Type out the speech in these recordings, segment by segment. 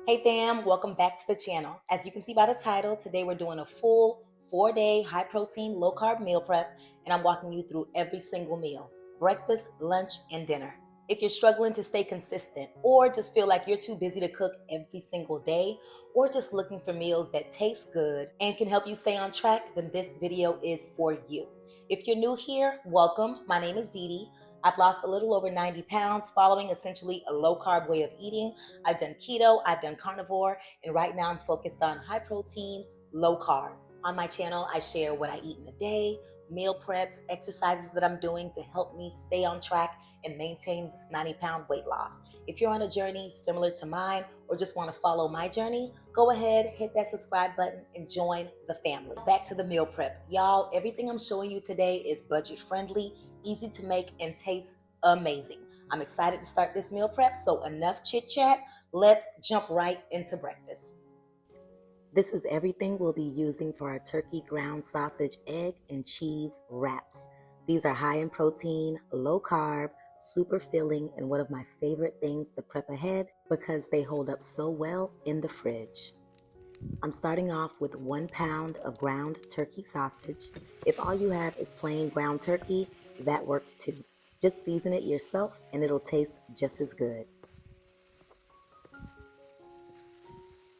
Hey fam, welcome back to the channel. As you can see by the title, today we're doing a full 4-day high protein, low carb meal prep, and I'm walking you through every single meal, breakfast, lunch, and dinner. If you're struggling to stay consistent or just feel like you're too busy to cook every single day, or just looking for meals that taste good and can help you stay on track, then this video is for you. If you're new here, welcome. My name is DeeDee. I've lost a little over 90 pounds following essentially a low carb way of eating. I've done keto, I've done carnivore, and right now I'm focused on high protein, low carb. On my channel, I share what I eat in a day, meal preps, exercises that I'm doing to help me stay on track and maintain this 90-pound weight loss. If you're on a journey similar to mine or just want to follow my journey, go ahead, hit that subscribe button and join the family. Back to the meal prep. Y'all, everything I'm showing you today is budget friendly, easy to make, and tastes amazing. I'm excited to start this meal prep, so enough chit chat. Let's jump right into breakfast. This is everything we'll be using for our turkey ground sausage, egg, and cheese wraps. These are high in protein, low carb, super filling, and one of my favorite things to prep ahead because they hold up so well in the fridge. I'm starting off with 1 pound of ground turkey sausage. If all you have is plain ground turkey, that works too. Just season it yourself and it'll taste just as good.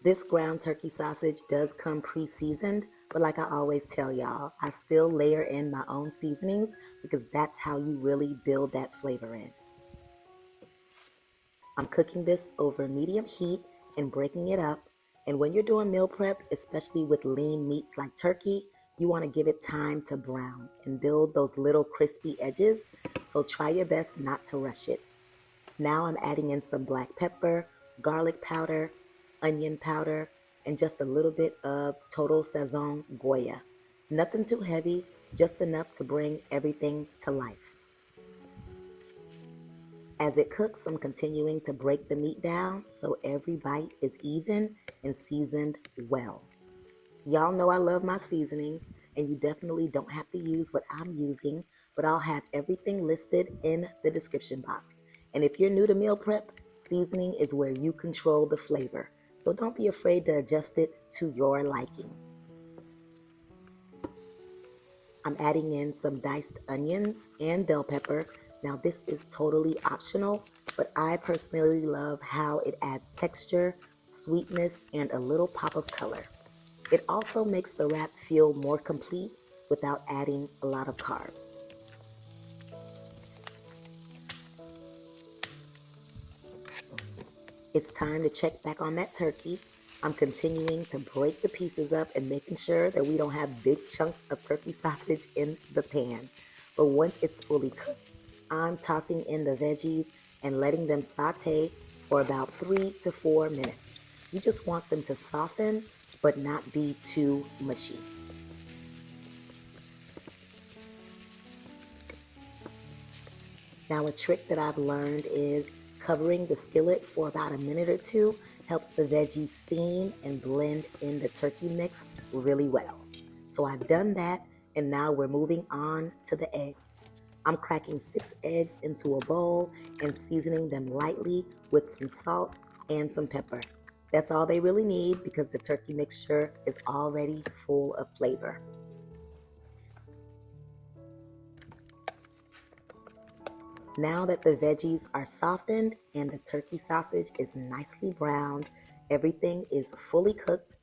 This ground turkey sausage does come pre-seasoned, but like I always tell y'all, I still layer in my own seasonings because that's how you really build that flavor in. I'm cooking this over medium heat and breaking it up. And when you're doing meal prep, especially with lean meats like turkey, you want to give it time to brown and build those little crispy edges, so try your best not to rush it. Now I'm adding in some black pepper, garlic powder, onion powder, and just a little bit of total Sazon Goya. Nothing too heavy, just enough to bring everything to life. As it cooks, I'm continuing to break the meat down so every bite is even and seasoned well. Y'all know I love my seasonings, and you definitely don't have to use what I'm using, but I'll have everything listed in the description box. And if you're new to meal prep, seasoning is where you control the flavor, so don't be afraid to adjust it to your liking. I'm adding in some diced onions and bell pepper. Now this is totally optional, but I personally love how it adds texture, sweetness, and a little pop of color. It also makes the wrap feel more complete without adding a lot of carbs. It's time to check back on that turkey. I'm continuing to break the pieces up and making sure that we don't have big chunks of turkey sausage in the pan. But once it's fully cooked, I'm tossing in the veggies and letting them saute for about 3 to 4 minutes. You just want them to soften but not be too mushy. Now a trick that I've learned is covering the skillet for about a minute or two helps the veggies steam and blend in the turkey mix really well. So I've done that, and now we're moving on to the eggs. I'm cracking 6 eggs into a bowl and seasoning them lightly with some salt and some pepper. That's all they really need because the turkey mixture is already full of flavor. Now that the veggies are softened and the turkey sausage is nicely browned, everything is fully cooked.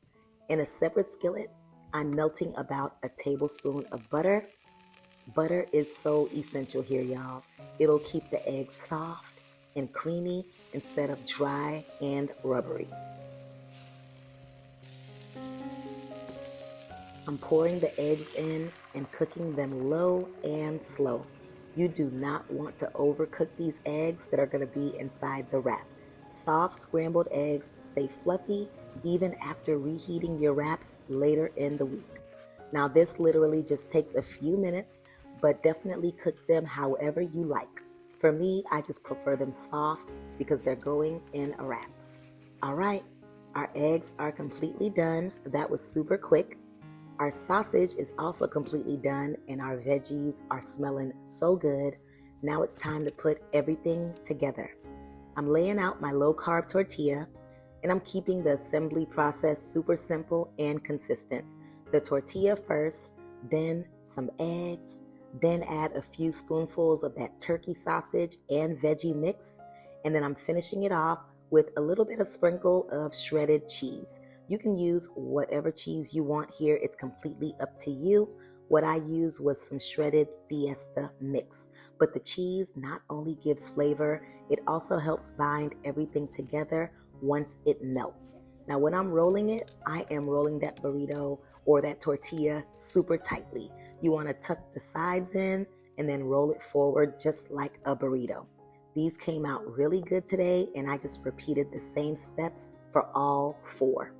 In a separate skillet, I'm melting about a tablespoon of butter. Butter is so essential here, y'all. It'll keep the eggs soft and creamy instead of dry and rubbery. I'm pouring the eggs in and cooking them low and slow. You do not want to overcook these eggs that are going to be inside the wrap. Soft scrambled eggs stay fluffy even after reheating your wraps later in the week. Now, this literally just takes a few minutes, but definitely cook them however you like. For me, I just prefer them soft because they're going in a wrap. All right, our eggs are completely done. That was super quick. Our sausage is also completely done, and our veggies are smelling so good. Now it's time to put everything together. I'm laying out my low-carb tortilla, and I'm keeping the assembly process super simple and consistent. The tortilla first, then some eggs, then add a few spoonfuls of that turkey sausage and veggie mix, and then I'm finishing it off with a little bit of sprinkle of shredded cheese. You can use whatever cheese you want here. It's completely up to you. What I used was some shredded Fiesta mix. But the cheese not only gives flavor, it also helps bind everything together once it melts. Now, when I'm rolling it, I am rolling that burrito or that tortilla super tightly. You want to tuck the sides in and then roll it forward just like a burrito. These came out really good today, and I just repeated the same steps for all 4.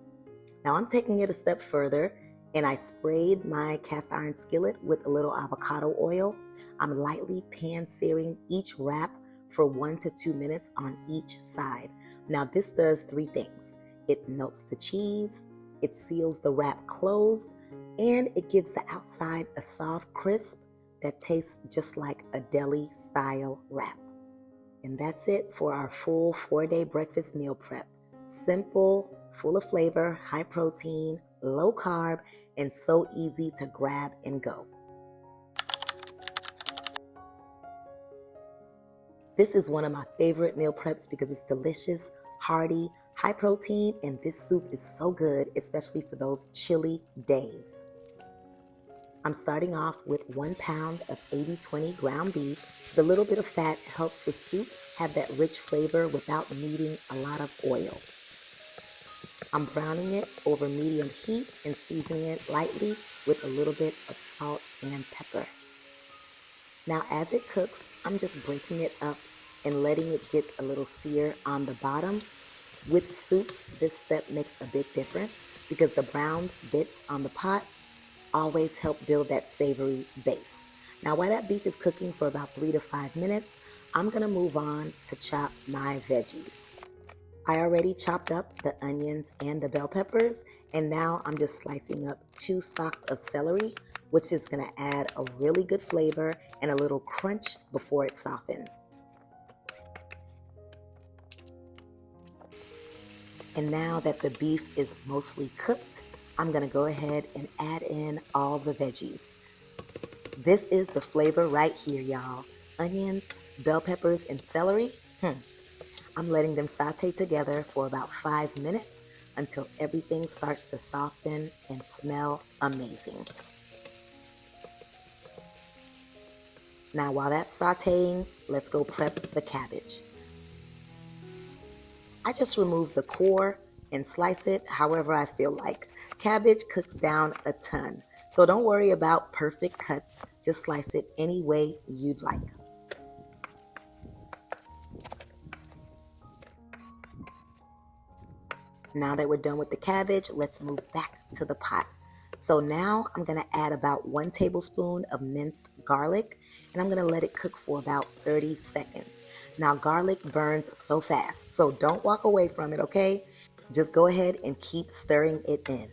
Now I'm taking it a step further, and I sprayed my cast iron skillet with a little avocado oil. I'm lightly pan-searing each wrap for 1 to 2 minutes on each side. Now this does 3 things. It melts the cheese, it seals the wrap closed, and it gives the outside a soft crisp that tastes just like a deli-style wrap. And that's it for our full 4-day breakfast meal prep. Simple, full of flavor, high protein, low carb, and so easy to grab and go. This is one of my favorite meal preps because it's delicious, hearty, high protein, and this soup is so good, especially for those chilly days. I'm starting off with 1 pound of 80/20 ground beef. The little bit of fat helps the soup have that rich flavor without needing a lot of oil. I'm browning it over medium heat and seasoning it lightly with a little bit of salt and pepper. Now as it cooks, I'm just breaking it up and letting it get a little sear on the bottom. With soups, this step makes a big difference because the browned bits on the pot always help build that savory base. Now while that beef is cooking for about 3 to 5 minutes, I'm gonna move on to chop my veggies. I already chopped up the onions and the bell peppers, and now I'm just slicing up 2 stalks of celery, which is gonna add a really good flavor and a little crunch before it softens. And now that the beef is mostly cooked, I'm gonna go ahead and add in all the veggies. This is the flavor right here, y'all. Onions, bell peppers, and celery. I'm letting them saute together for about 5 minutes until everything starts to soften and smell amazing. Now while that's sauteing, let's go prep the cabbage. I just remove the core and slice it however I feel like. Cabbage cooks down a ton, so don't worry about perfect cuts. Just slice it any way you'd like. Now that we're done with the cabbage, let's move back to the pot. So now I'm gonna add about 1 tablespoon of minced garlic, and I'm gonna let it cook for about 30 seconds. Now garlic burns so fast, so don't walk away from it, okay? Just go ahead and keep stirring it in.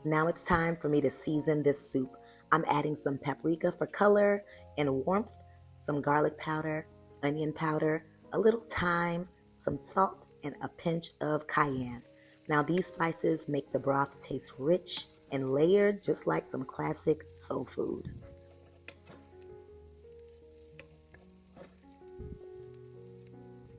Now it's time for me to season this soup. I'm adding some paprika for color and warmth, some garlic powder, onion powder, a little thyme, some salt, and a pinch of cayenne. Now these spices make the broth taste rich and layered just like some classic soul food.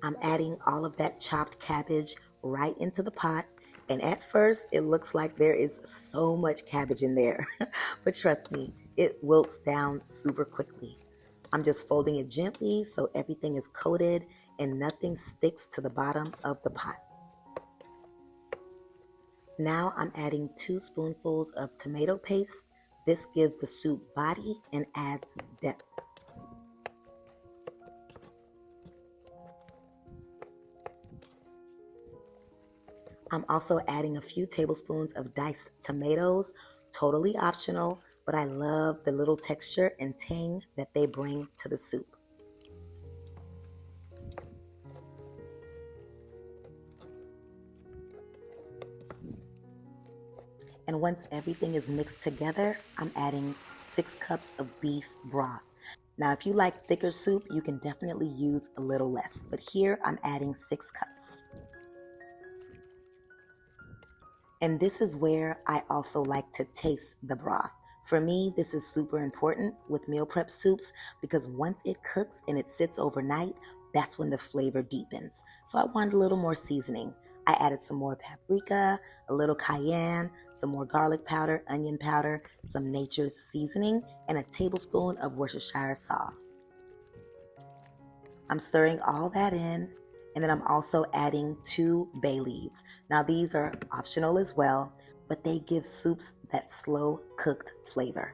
I'm adding all of that chopped cabbage right into the pot, and at first it looks like there is so much cabbage in there, but trust me, it wilts down super quickly. I'm just folding it gently so everything is coated and nothing sticks to the bottom of the pot. Now I'm adding 2 spoonfuls of tomato paste. This gives the soup body and adds depth. I'm also adding a few tablespoons of diced tomatoes, totally optional, but I love the little texture and tang that they bring to the soup. And once everything is mixed together, I'm adding 6 cups of beef broth. Now, if you like thicker soup, you can definitely use a little less, but here I'm adding 6 cups. And this is where I also like to taste the broth. For me, this is super important with meal prep soups because once it cooks and it sits overnight, that's when the flavor deepens. So I wanted a little more seasoning. I added some more paprika, a little cayenne, some more garlic powder, onion powder, some nature's seasoning, and a tablespoon of Worcestershire sauce. I'm stirring all that in, and then I'm also adding 2 bay leaves. Now these are optional as well, but they give soups that slow cooked flavor.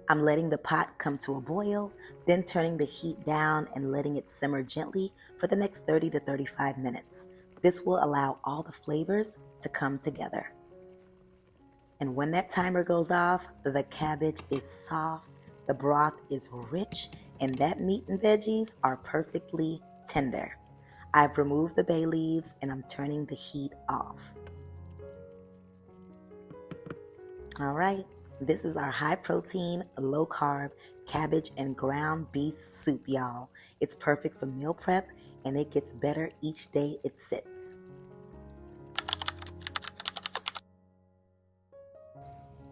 I'm letting the pot come to a boil, then turning the heat down and letting it simmer gently for the next 30 to 35 minutes. This will allow all the flavors to come together. And when that timer goes off, the cabbage is soft, the broth is rich, and that meat and veggies are perfectly tender. I've removed the bay leaves and I'm turning the heat off. All right, this is our high protein, low carb cabbage and ground beef soup, y'all. It's perfect for meal prep and it gets better each day it sits.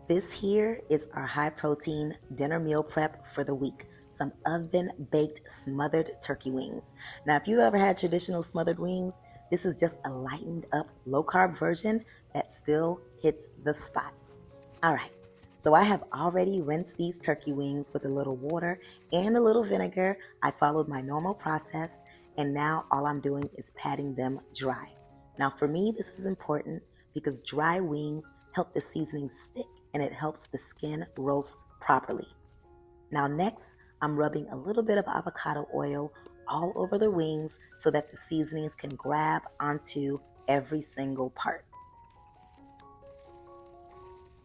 This here is our high protein dinner meal prep for the week. Some oven baked smothered turkey wings. Now, if you've ever had traditional smothered wings, this is just a lightened up low carb version that still hits the spot. All right, so I have already rinsed these turkey wings with a little water and a little vinegar. I followed my normal process, and now all I'm doing is patting them dry. Now, for me, this is important because dry wings help the seasoning stick and it helps the skin roast properly. Now next, I'm rubbing a little bit of avocado oil all over the wings so that the seasonings can grab onto every single part.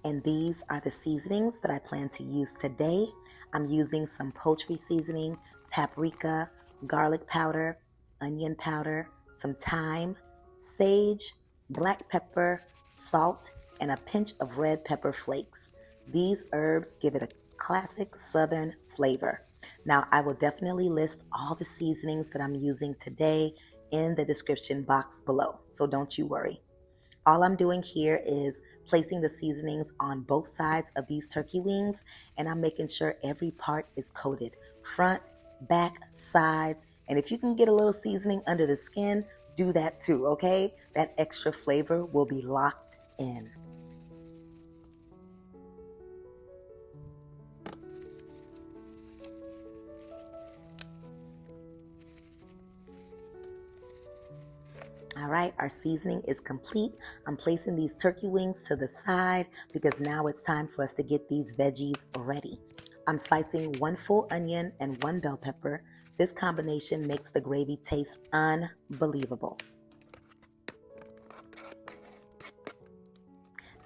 And these are the seasonings that I plan to use today. I'm using some poultry seasoning, paprika, garlic powder, onion powder, some thyme, sage, black pepper, salt, and a pinch of red pepper flakes. These herbs give it a classic southern flavor. Now, I will definitely list all the seasonings that I'm using today in the description box below, so don't you worry. All I'm doing here is placing the seasonings on both sides of these turkey wings, and I'm making sure every part is coated, front, back, sides, and if you can get a little seasoning under the skin, do that too, okay? That extra flavor will be locked in. All right, our seasoning is complete. I'm placing these turkey wings to the side because now it's time for us to get these veggies ready. I'm slicing 1 full onion and 1 bell pepper. This combination makes the gravy taste unbelievable.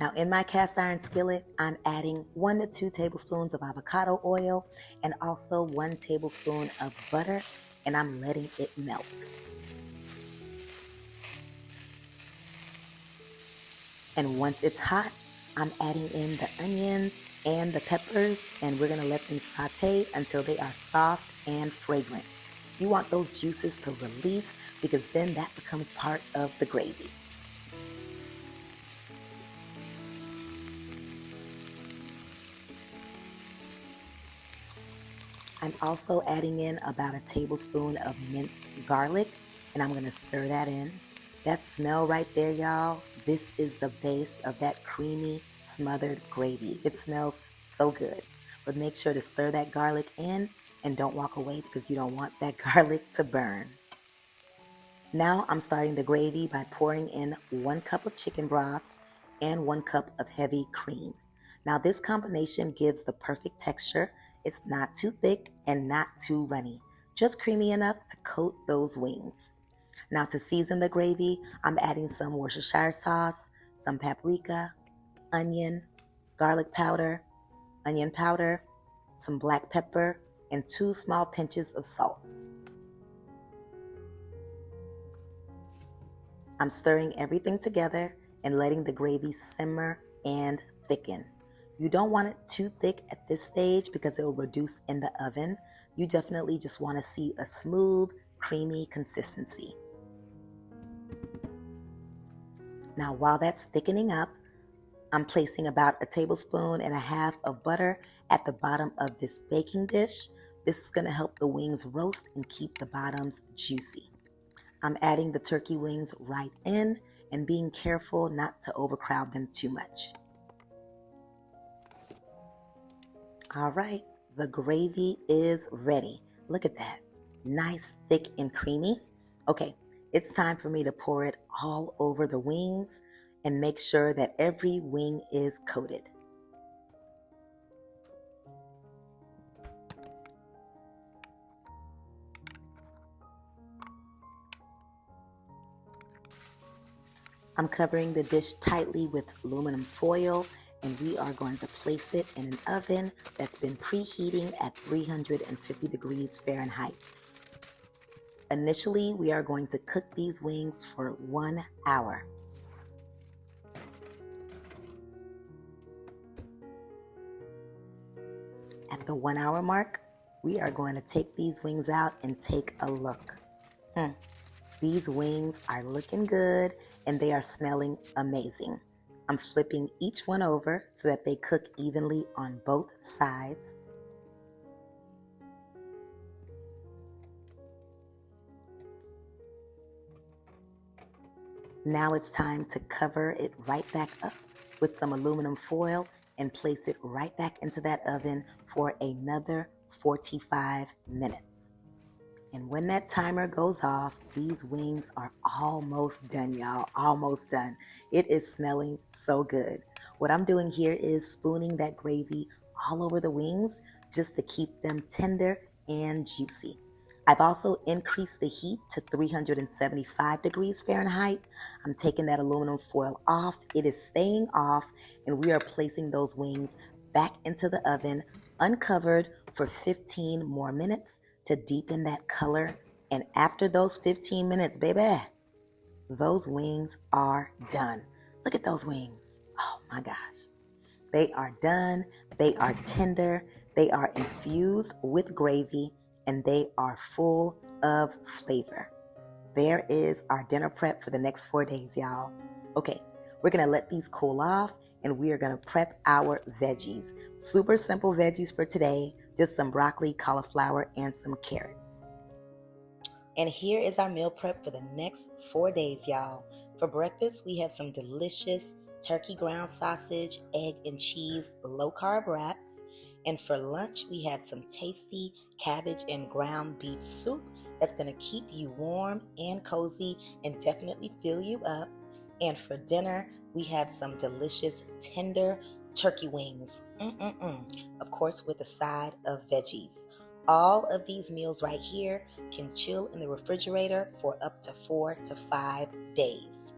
Now in my cast iron skillet, I'm adding 1 to 2 tablespoons of avocado oil and also 1 tablespoon of butter, and I'm letting it melt. And once it's hot, I'm adding in the onions and the peppers, and we're gonna let them saute until they are soft and fragrant. You want those juices to release because then that becomes part of the gravy. I'm also adding in about a tablespoon of minced garlic, and I'm gonna stir that in. That smell right there, y'all, this is the base of that creamy, smothered gravy. It smells so good. But make sure to stir that garlic in and don't walk away because you don't want that garlic to burn. Now I'm starting the gravy by pouring in 1 cup of chicken broth and 1 cup of heavy cream. Now this combination gives the perfect texture. It's not too thick and not too runny, just creamy enough to coat those wings. Now to season the gravy, I'm adding some Worcestershire sauce, some paprika, onion, garlic powder, onion powder, some black pepper, and 2 small pinches of salt. I'm stirring everything together and letting the gravy simmer and thicken. You don't want it too thick at this stage because it will reduce in the oven. You definitely just want to see a smooth, creamy consistency. Now while that's thickening up, I'm placing about 1.5 tablespoons of butter at the bottom of this baking dish. This is going to help the wings roast and keep the bottoms juicy. I'm adding the turkey wings right in and being careful not to overcrowd them too much. All right, the gravy is ready. Look at that. Nice, thick, and creamy. Okay, it's time for me to pour it all over the wings and make sure that every wing is coated. I'm covering the dish tightly with aluminum foil, and we are going to place it in an oven that's been preheating at 350 degrees Fahrenheit. Initially, we are going to cook these wings for 1 hour. At the 1 hour mark, we are going to take these wings out and take a look. These wings are looking good and they are smelling amazing. I'm flipping each one over so that they cook evenly on both sides. Now it's time to cover it right back up with some aluminum foil and place it right back into that oven for another 45 minutes. And when that timer goes off, these wings are almost done, y'all. Almost done. It is smelling so good. What I'm doing here is spooning that gravy all over the wings just to keep them tender and juicy. I've also increased the heat to 375 degrees Fahrenheit. I'm taking that aluminum foil off. It is staying off, and we are placing those wings back into the oven uncovered for 15 more minutes to deepen that color. And after those 15 minutes, baby, those wings are done. Look at those wings. Oh my gosh. They are done. They are tender. They are infused with gravy, and they are full of flavor. There is our dinner prep for the next 4 days, y'all. Okay, we're gonna let these cool off, and we are gonna prep our veggies. Super simple veggies for today. Just some broccoli, cauliflower, and some carrots. And here is our meal prep for the next 4 days, y'all. For breakfast, we have some delicious turkey ground sausage, egg, and cheese low-carb wraps. And for lunch, we have some tasty cabbage and ground beef soup that's going to keep you warm and cozy and definitely fill you up. And for dinner, we have some delicious tender turkey wings. Of course, with a side of veggies. All of these meals right here can chill in the refrigerator for up to 4 to 5 days.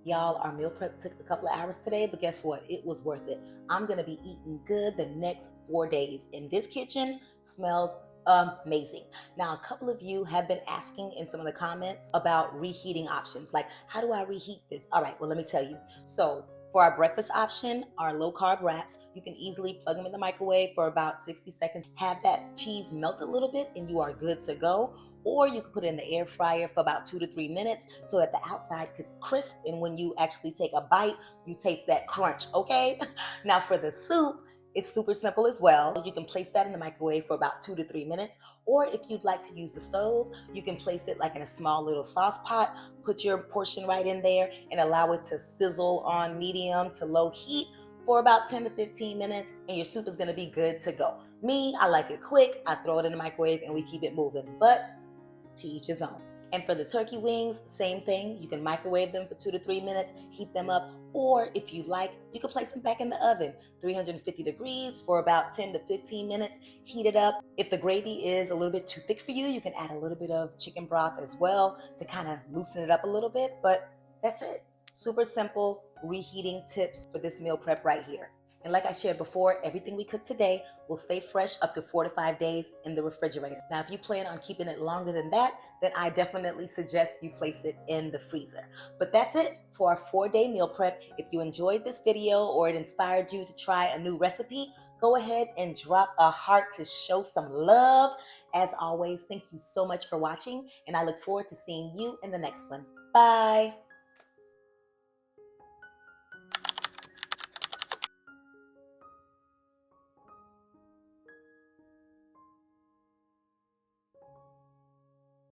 Y'all, our meal prep took a couple of hours today, but guess what? It was worth it. I'm going to be eating good the next 4 days. And this kitchen smells amazing. Now, a couple of you have been asking in some of the comments about reheating options. Like, how do I reheat this? All right, well, let me tell you. So for our breakfast option, our low-carb wraps, you can easily plug them in the microwave for about 60 seconds. Have that cheese melt a little bit and you are good to go. Or you can put it in the air fryer for about 2 to 3 minutes so that the outside gets crisp, and when you actually take a bite, you taste that crunch, okay? Now for the soup, it's super simple as well. You can place that in the microwave for about 2 to 3 minutes, or if you'd like to use the stove, you can place it like in a small little sauce pot, put your portion right in there and allow it to sizzle on medium to low heat for about 10 to 15 minutes, and your soup is gonna be good to go. Me, I like it quick. I throw it in the microwave and we keep it moving, but to each his own. And for the turkey wings, same thing. You can microwave them for 2 to 3 minutes, heat them up, or if you like, you can place them back in the oven, 350 degrees for about 10 to 15 minutes, heat it up. If the gravy is a little bit too thick for you, you can add a little bit of chicken broth as well to kind of loosen it up a little bit, but that's it. Super simple reheating tips for this meal prep right here. And like I shared before, everything we cook today will stay fresh up to 4 to 5 days in the refrigerator. Now, if you plan on keeping it longer than that, then I definitely suggest you place it in the freezer. But that's it for our 4-day meal prep. If you enjoyed this video or it inspired you to try a new recipe, go ahead and drop a heart to show some love. As always, thank you so much for watching, and I look forward to seeing you in the next one. Bye.